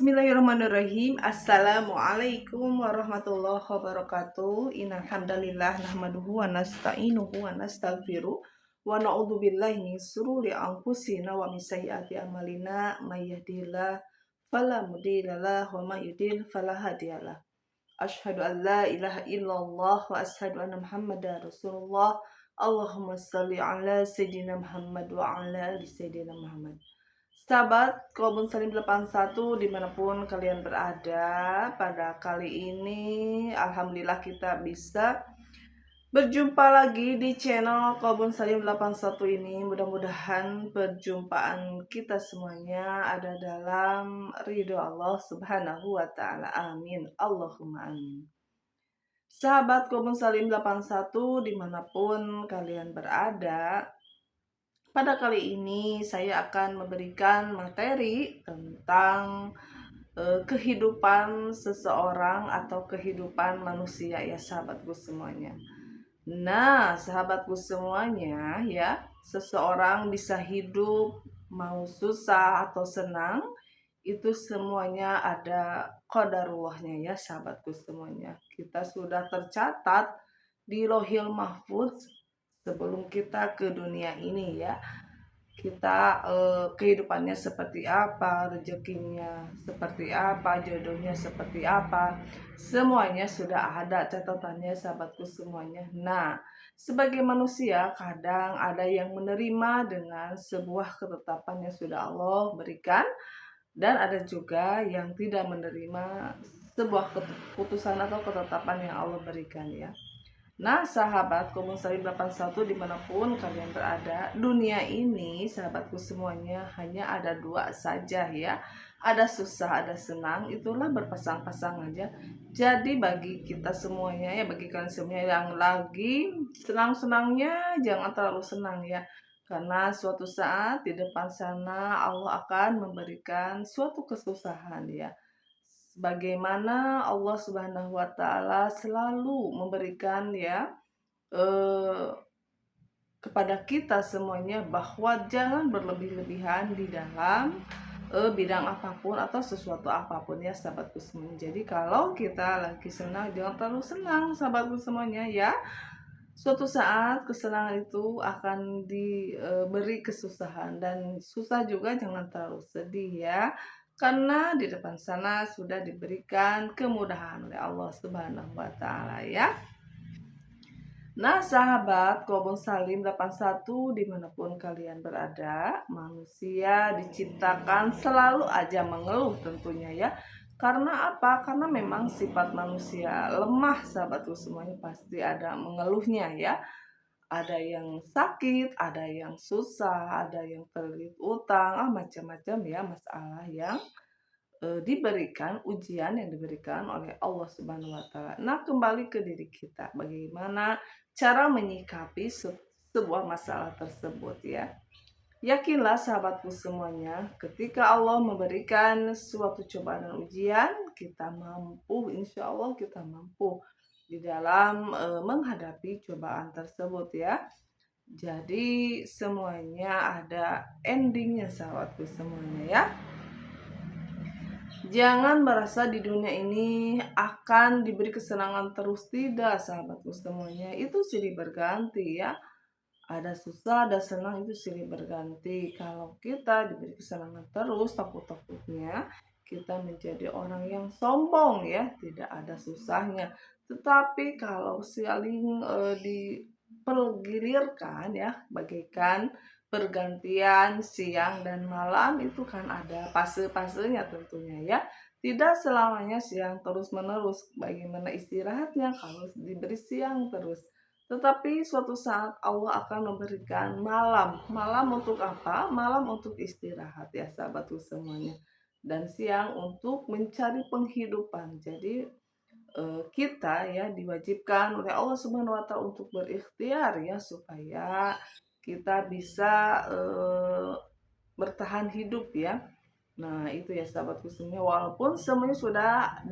Bismillahirrahmanirrahim. Assalamualaikum warahmatullahi wabarakatuh. Innal hamdalillah nahmaduhu wa nasta'inuhu wa nastaghfiruh wa na'udzubillahi min shururi anfusina wa min sayyiati a'malina may yahdihillahu fala mudhillalah wa may yudhlil fala hadiyalah. Asyhadu an la ilaha illallah wa asyhadu anna Muhammadar Rasulullah. Allahumma shalli ala sayyidina Muhammad wa ala ali sayyidina Muhammad. Sahabat Kobun Salim 81 dimanapun kalian berada, pada kali ini alhamdulillah kita bisa berjumpa lagi di channel Kobun Salim 81 ini. Mudah-mudahan perjumpaan kita semuanya ada dalam ridho Allah subhanahu wa ta'ala. Amin. Allahumma amin. Sahabat Kobun Salim 81 dimanapun kalian berada, pada kali ini saya akan memberikan materi tentang kehidupan seseorang atau kehidupan manusia ya sahabatku semuanya. Nah, sahabatku semuanya ya, seseorang bisa hidup mau susah atau senang, itu semuanya ada qadarullahnya ya sahabatku semuanya. Kita sudah tercatat di Lauhil Mahfuz sebelum kita ke dunia ini ya. Kita kehidupannya seperti apa, rezekinya seperti apa, jodohnya seperti apa, semuanya sudah ada catatannya sahabatku semuanya. Nah, sebagai manusia kadang ada yang menerima dengan sebuah ketetapan yang sudah Allah berikan, dan ada juga yang tidak menerima sebuah keputusan atau ketetapan yang Allah berikan ya. Nah, sahabat Kobun Salim 81 dimanapun kalian berada, dunia ini sahabatku semuanya hanya ada dua saja ya. Ada susah, ada senang, itulah berpasang-pasang aja. Jadi bagi kita semuanya ya, bagi kalian semuanya yang lagi senang-senangnya, jangan terlalu senang ya. Karena suatu saat di depan sana Allah akan memberikan suatu kesusahan ya. Bagaimana Allah Subhanahu wa Ta'ala selalu memberikan ya kepada kita semuanya bahwa jangan berlebih-lebihan di dalam bidang apapun atau sesuatu apapun ya sahabatku semuanya. Jadi kalau kita lagi senang, jangan terlalu senang sahabatku semuanya ya. Suatu saat kesenangan itu akan diberi kesusahan, dan susah juga jangan terlalu sedih ya. Karena di depan sana sudah diberikan kemudahan oleh Allah Subhanahu wa Ta'ala ya. Nah, sahabat Kobun Salim 81 dimanapun kalian berada, manusia diciptakan selalu aja mengeluh tentunya ya. Karena apa? Karena memang sifat manusia lemah sahabatku semuanya, pasti ada mengeluhnya ya. Ada yang sakit, ada yang susah, ada yang terlilit utang, macam-macam ya masalah yang diberikan, ujian yang diberikan oleh Allah Subhanahu wa Ta'ala. Nah, kembali ke diri kita, bagaimana cara menyikapi sebuah masalah tersebut ya. Yakinlah sahabatku semuanya, ketika Allah memberikan suatu cobaan dan ujian, kita mampu, insya Allah kita mampu di dalam menghadapi cobaan tersebut ya. Jadi semuanya ada endingnya sahabatku semuanya ya. Jangan merasa di dunia ini akan diberi kesenangan terus, tidak sahabatku semuanya. Itu silih berganti ya. Ada susah, ada senang, itu silih berganti. Kalau kita diberi kesenangan terus, takut-takutnya kita menjadi orang yang sombong ya, tidak ada susahnya. Tetapi kalau saling dipergilirkan ya, bagaikan pergantian siang dan malam, itu kan ada fase-fasenya tentunya ya. Tidak selamanya siang terus-menerus. Bagaimana istirahatnya kalau diberi siang terus? Tetapi suatu saat Allah akan memberikan malam. Malam untuk apa? Malam untuk istirahat ya sahabatku semuanya. Dan siang untuk mencari penghidupan. Jadi kita ya diwajibkan oleh Allah Subhanahu wa Ta'ala untuk berikhtiar ya, supaya kita bisa bertahan hidup ya. Nah, itu ya sahabatku semuanya, walaupun semuanya sudah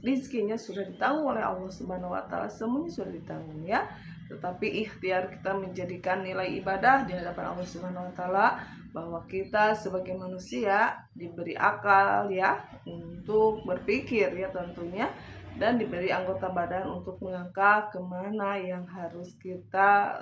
rezekinya sudah ditanggung oleh Allah Subhanahu wa Ta'ala, semuanya sudah ditanggung ya. Tetapi ikhtiar kita menjadikan nilai ibadah di hadapan Allah Subhanahu wa Ta'ala bahwa kita sebagai manusia diberi akal ya untuk berpikir ya tentunya, dan diberi anggota badan untuk melangkah kemana yang harus kita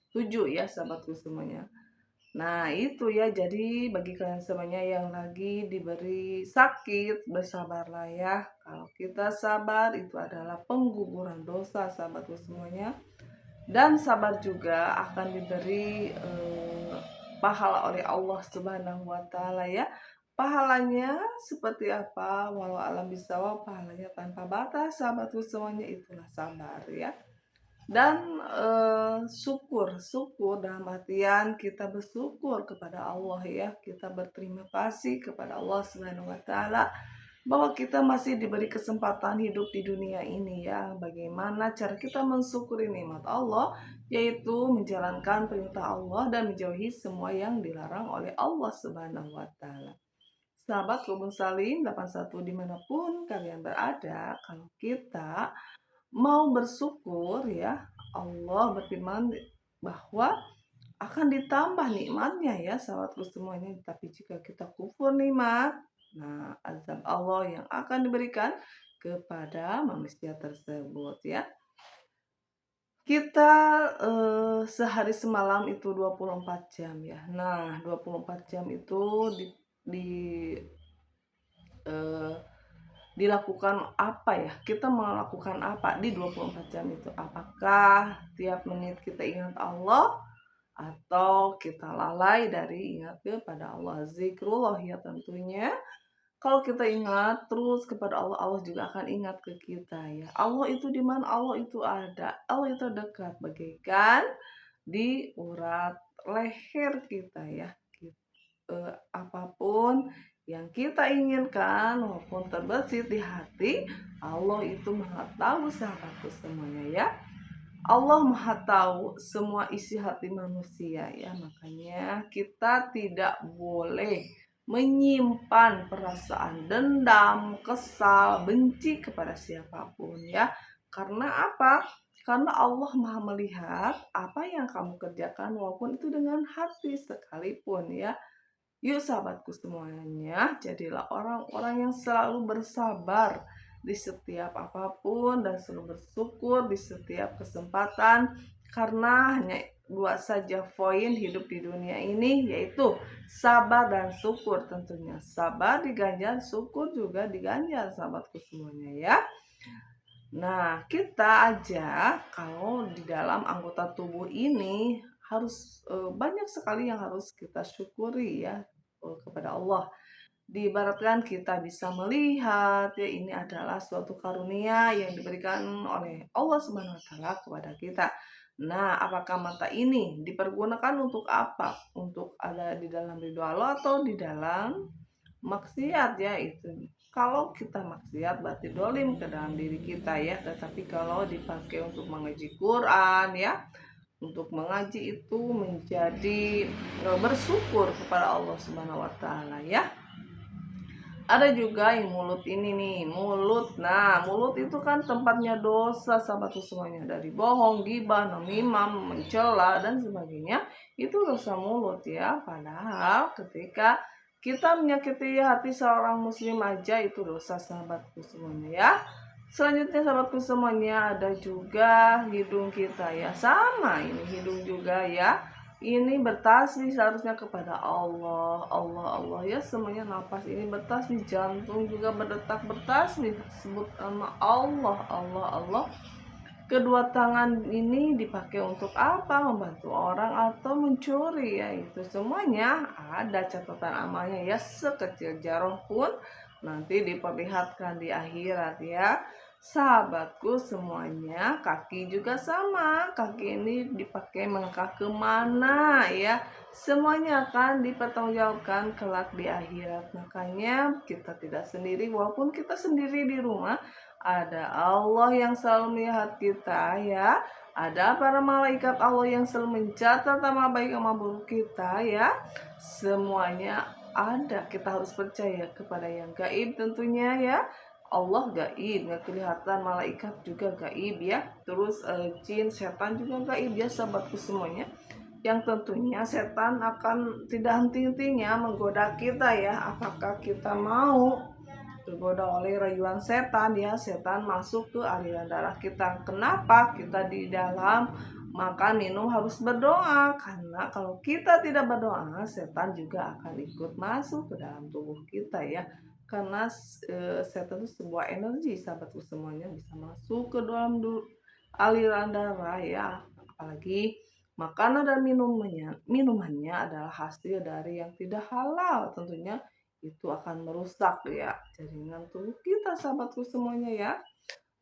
tuju ya sahabatku semuanya. Nah itu ya, jadi bagi kalian semuanya yang lagi diberi sakit, bersabarlah ya. Kalau kita sabar itu adalah pengguguran dosa sahabatku semuanya. Dan sabar juga akan diberi pahala oleh Allah Subhanahu wa taala ya. Pahalanya seperti apa? Walau alam bisawab, pahalanya tanpa batas sahabatku semuanya, itulah sabar ya. Dan syukur dalam artian kita bersyukur kepada Allah ya, kita berterima kasih kepada Allah Subhanahu wa taala bahwa kita masih diberi kesempatan hidup di dunia ini ya. Bagaimana cara kita mensyukuri nikmat Allah, yaitu menjalankan perintah Allah dan menjauhi semua yang dilarang oleh Allah Subhanahu wa taala. Sahabat Kubun Salim 81 dimanapun kalian berada, kalau kita mau bersyukur ya, Allah berfirman bahwa akan ditambah nikmatnya ya sahabatku semuanya. Tapi jika kita kufur nikmat, nah azab Allah yang akan diberikan kepada manusia tersebut ya. Kita sehari semalam itu 24 jam ya. Nah 24 jam itu eh, dilakukan apa ya? Kita melakukan apa di 24 jam itu? Apakah tiap menit kita ingat Allah atau kita lalai dari ingat kepada Allah? Zikrullah ya tentunya. Kalau kita ingat terus kepada Allah, Allah juga akan ingat ke kita ya. Allah itu di mana? Allah itu ada. Allah itu dekat, bagaikan di urat leher kita ya. Apapun yang kita inginkan maupun terbesit di hati, Allah itu maha tahu sahabatku semuanya ya. Allah maha tahu semua isi hati manusia ya. Makanya kita tidak boleh menyimpan perasaan dendam, kesal, benci kepada siapapun ya. Karena apa? Karena Allah maha melihat apa yang kamu kerjakan walaupun itu dengan hati sekalipun ya. Yuk sahabatku semuanya, jadilah orang-orang yang selalu bersabar di setiap apapun dan selalu bersyukur di setiap kesempatan, karena hanya dua saja poin hidup di dunia ini, yaitu sabar dan syukur tentunya. Sabar diganjar, syukur juga diganjar sahabatku semuanya ya. Nah, kita aja kalau di dalam anggota tubuh ini harus banyak sekali yang harus kita syukuri ya kepada Allah. Diibaratkan kita bisa melihat ya, ini adalah suatu karunia yang diberikan oleh Allah Subhanahu wa taala kepada kita. Nah, apakah mata ini dipergunakan untuk apa? Untuk ada di dalam ridho Allah atau di dalam maksiat ya itu. Kalau kita maksiat berarti dolim ke dalam diri kita ya. Tetapi kalau dipakai untuk mengaji Quran ya, untuk mengaji itu menjadi bersyukur kepada Allah Subhanahu wa taala ya. Ada juga yang mulut ini nih, mulut. Nah, mulut itu kan tempatnya dosa sahabatku semuanya. Dari bohong, gibah, namimah, mencela dan sebagainya. Itu dosa mulut ya. Padahal ketika kita menyakiti hati seorang muslim aja itu dosa sahabatku semuanya ya. Selanjutnya sahabatku semuanya, ada juga hidung kita ya. Sama ini hidung juga ya. Ini bertasbih seharusnya kepada Allah, Allah ya, semuanya nafas ini bertasbih, jantung juga berdetak bertasbih, sebut nama Allah, Allah. Kedua tangan ini dipakai untuk apa? Membantu orang atau mencuri ya, itu semuanya ada catatan amalnya ya, sekecil jarah pun nanti diperlihatkan di akhirat ya. Sahabatku semuanya, kaki juga sama. Kaki ini dipakai melangkah kemana ya. Semuanya akan dipertanggungjawabkan kelak di akhirat. Makanya kita tidak sendiri, walaupun kita sendiri di rumah, ada Allah yang selalu melihat kita ya. Ada para malaikat Allah yang selalu mencatat amal baik amal buruk kita ya. Semuanya ada. Kita harus percaya kepada yang gaib tentunya ya. Allah gaib, nggak kelihatan, malaikat juga gaib ya. Terus jin, setan juga gaib ya sahabatku semuanya. yang tentunya setan akan tidak henti-hentinya menggoda kita ya. Apakah kita mau tergoda oleh rayuan setan ya, setan masuk ke aliran darah kita. Kenapa? Kita di dalam makan minum harus berdoa, karena kalau kita tidak berdoa, setan juga akan ikut masuk ke dalam tubuh kita ya. Karena setan itu sebuah energi sahabatku semuanya, bisa masuk ke dalam aliran darah ya. Apalagi makanan dan minumannya adalah hasil dari yang tidak halal, tentunya itu akan merusak ya jaringan tubuh kita sahabatku semuanya ya.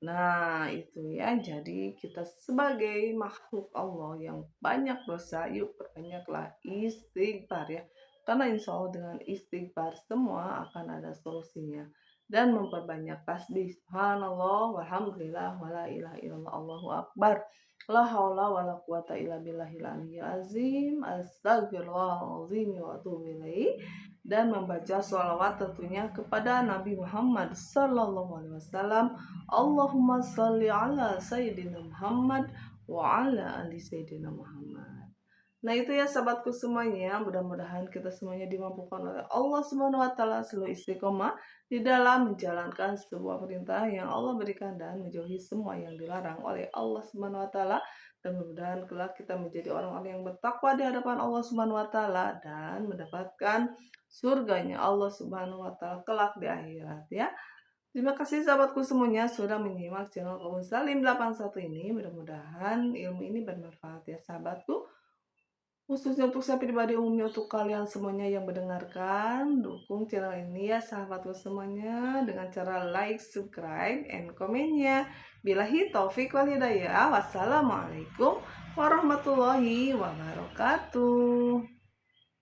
Nah itu ya, jadi kita sebagai makhluk Allah yang banyak dosa, yuk perbanyaklah istighfar ya. Karena insya Allah dengan istighfar semua akan ada solusinya. Dan memperbanyak tasbih, subhanallah, walhamdulillah, wala ilaha illallah, Allahu akbar. La haula wala quwata illa billahil aliyyil azim. Astagfirullahalazim wa atubu ilaih. Dan membaca sholawat tentunya kepada Nabi Muhammad Sallallahu Alaihi Wasallam. Allahumma salli ala Sayyidina Muhammad wa ala ali Sayyidina Muhammad. Nah itu ya sahabatku semuanya, mudah-mudahan kita semuanya dimampukan oleh Allah Subhanahu wa taala selalu istiqomah di dalam menjalankan sebuah perintah yang Allah berikan dan menjauhi semua yang dilarang oleh Allah Subhanahu wa taala. Dan mudah-mudahan kelak kita menjadi orang-orang yang bertakwa di hadapan Allah Subhanahu wa taala dan mendapatkan surganya Allah Subhanahu wa taala kelak di akhirat ya. Terima kasih sahabatku semuanya sudah menyimak channel Kaum Salim 81 ini. Mudah-mudahan ilmu ini bermanfaat ya sahabatku. Khususnya untuk saya pribadi, umumnya untuk kalian semuanya yang mendengarkan, dukung channel ini ya sahabatku semuanya dengan cara like, subscribe, and komennya. Billahi taufik wal hidayah. Wassalamualaikum warahmatullahi wabarakatuh.